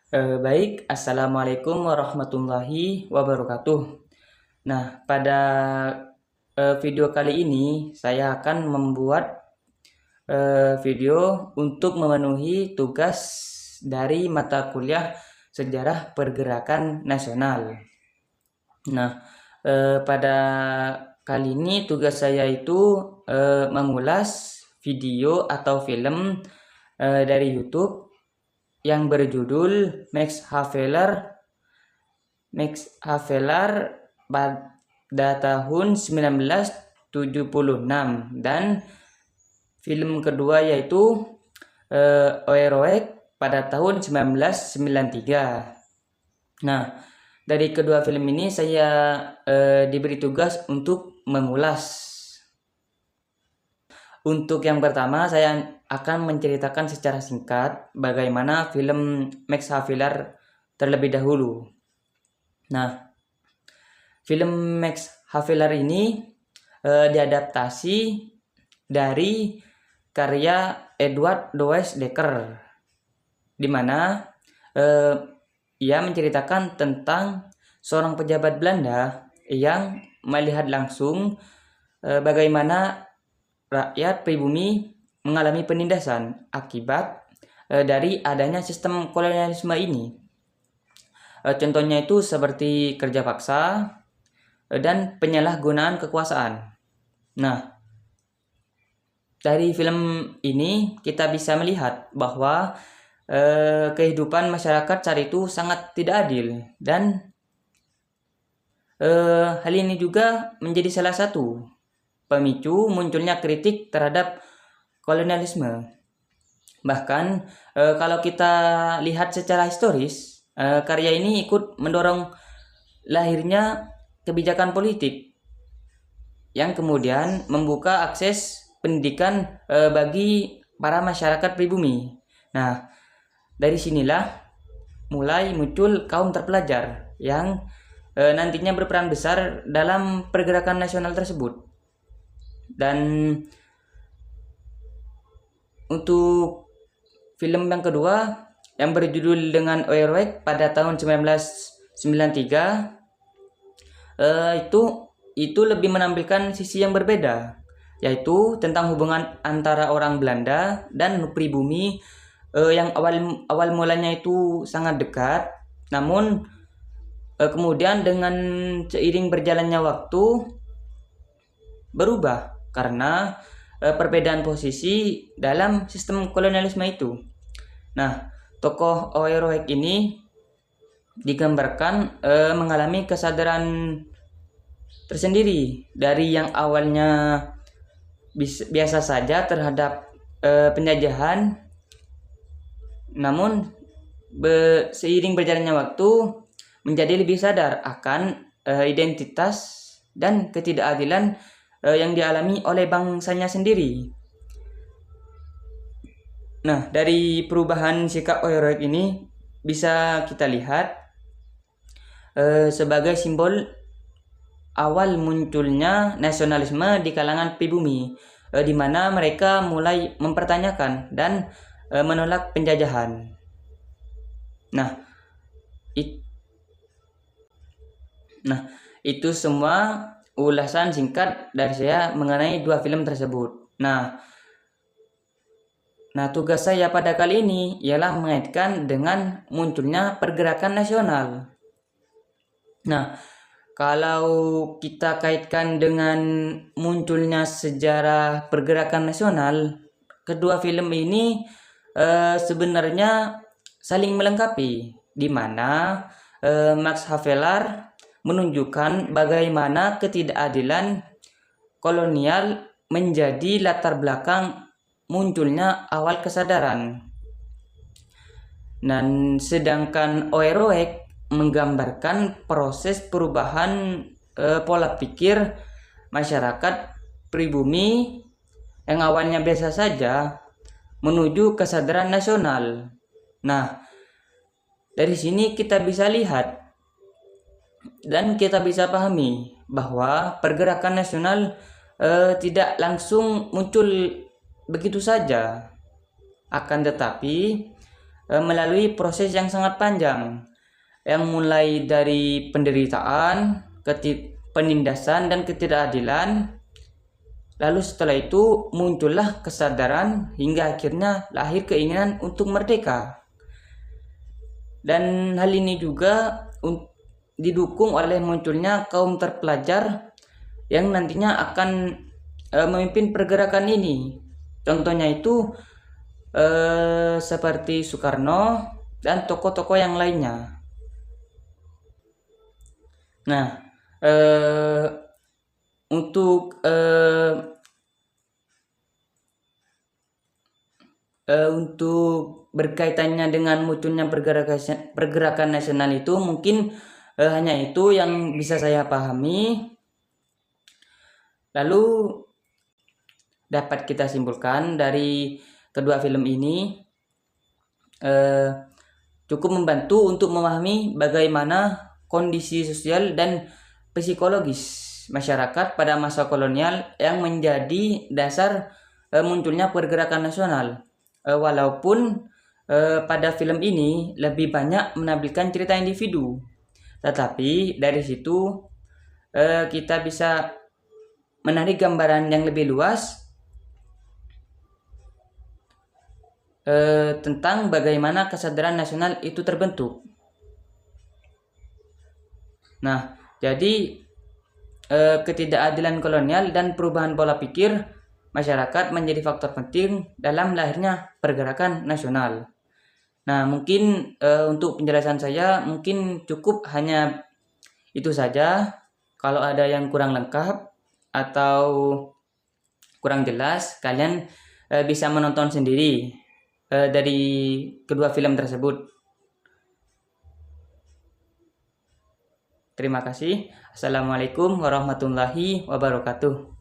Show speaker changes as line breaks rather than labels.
Baik, Assalamualaikum warahmatullahi wabarakatuh. Nah, pada video kali ini saya akan membuat video untuk memenuhi tugas dari mata kuliah Sejarah Pergerakan Nasional. Nah, pada kali ini tugas saya itu mengulas video atau film dari YouTube yang berjudul Max Havelaar pada tahun 1976, dan film kedua yaitu Oeroek pada tahun 1993. Nah, dari kedua film ini saya diberi tugas untuk mengulas. Untuk yang pertama, saya akan menceritakan secara singkat bagaimana film Max Havelaar terlebih dahulu. Nah, film Max Havelaar ini diadaptasi dari karya Edward Louis Dekker, di mana ia menceritakan tentang seorang pejabat Belanda yang melihat langsung bagaimana rakyat pribumi mengalami penindasan akibat dari adanya sistem kolonialisme ini. Contohnya itu seperti kerja paksa dan penyalahgunaan kekuasaan. Nah, dari film ini kita bisa melihat bahwa kehidupan masyarakat saat itu sangat tidak adil, dan hal ini juga menjadi salah satu pemicu munculnya kritik terhadap kolonialisme. Bahkan kalau kita lihat secara historis, karya ini ikut mendorong lahirnya kebijakan politik yang kemudian membuka akses pendidikan bagi para masyarakat pribumi. Nah, dari sinilah mulai muncul kaum terpelajar yang nantinya berperan besar dalam pergerakan nasional tersebut. Dan untuk film yang kedua yang berjudul dengan Oeroek pada tahun 1993, itu lebih menampilkan sisi yang berbeda, yaitu tentang hubungan antara orang Belanda dan pribumi yang awal mulanya itu sangat dekat, namun kemudian dengan seiring berjalannya waktu berubah karena perbedaan posisi dalam sistem kolonialisme itu. Nah, tokoh Oeroek ini digambarkan mengalami kesadaran tersendiri dari yang awalnya biasa saja terhadap penjajahan, namun seiring berjalannya waktu menjadi lebih sadar akan identitas dan ketidakadilan yang dialami oleh bangsanya sendiri. Nah, dari perubahan sikap Oeroek ini bisa kita lihat sebagai simbol awal munculnya nasionalisme di kalangan pribumi, di mana mereka mulai mempertanyakan dan menolak penjajahan. Nah, itu semua ulasan singkat dari saya mengenai dua film tersebut. Nah, tugas saya pada kali ini ialah mengaitkan dengan munculnya pergerakan nasional. Nah, kalau kita kaitkan dengan munculnya sejarah pergerakan nasional, kedua film ini sebenarnya saling melengkapi, di mana Max Havelaar menunjukkan bagaimana ketidakadilan kolonial menjadi latar belakang munculnya awal kesadaran. Dan sedangkan Oeroek menggambarkan proses perubahan pola pikir masyarakat pribumi yang awalnya biasa saja menuju kesadaran nasional. Nah, dari sini kita bisa lihat dan kita bisa pahami bahwa pergerakan nasional tidak langsung muncul begitu saja. Akan tetapi melalui proses yang sangat panjang, yang mulai dari penderitaan, penindasan dan ketidakadilan. Lalu setelah itu muncullah kesadaran hingga akhirnya lahir keinginan untuk merdeka. Dan hal ini juga didukung oleh munculnya kaum terpelajar yang nantinya akan memimpin pergerakan ini. Contohnya itu seperti Soekarno dan tokoh-tokoh yang lainnya. Nah, untuk berkaitannya dengan munculnya pergerakan nasional itu mungkin hanya itu yang bisa saya pahami. Lalu dapat kita simpulkan dari kedua film ini cukup membantu untuk memahami bagaimana kondisi sosial dan psikologis masyarakat pada masa kolonial yang menjadi dasar munculnya pergerakan nasional. Walaupun pada film ini lebih banyak menampilkan cerita individu, tetapi dari situ kita bisa menarik gambaran yang lebih luas tentang bagaimana kesadaran nasional itu terbentuk. Nah, jadi ketidakadilan kolonial dan perubahan pola pikir masyarakat menjadi faktor penting dalam lahirnya pergerakan nasional. Nah, mungkin untuk penjelasan saya mungkin cukup hanya itu saja. Kalau ada yang kurang lengkap atau kurang jelas, kalian bisa menonton sendiri dari kedua film tersebut. Terima kasih. Assalamualaikum warahmatullahi wabarakatuh.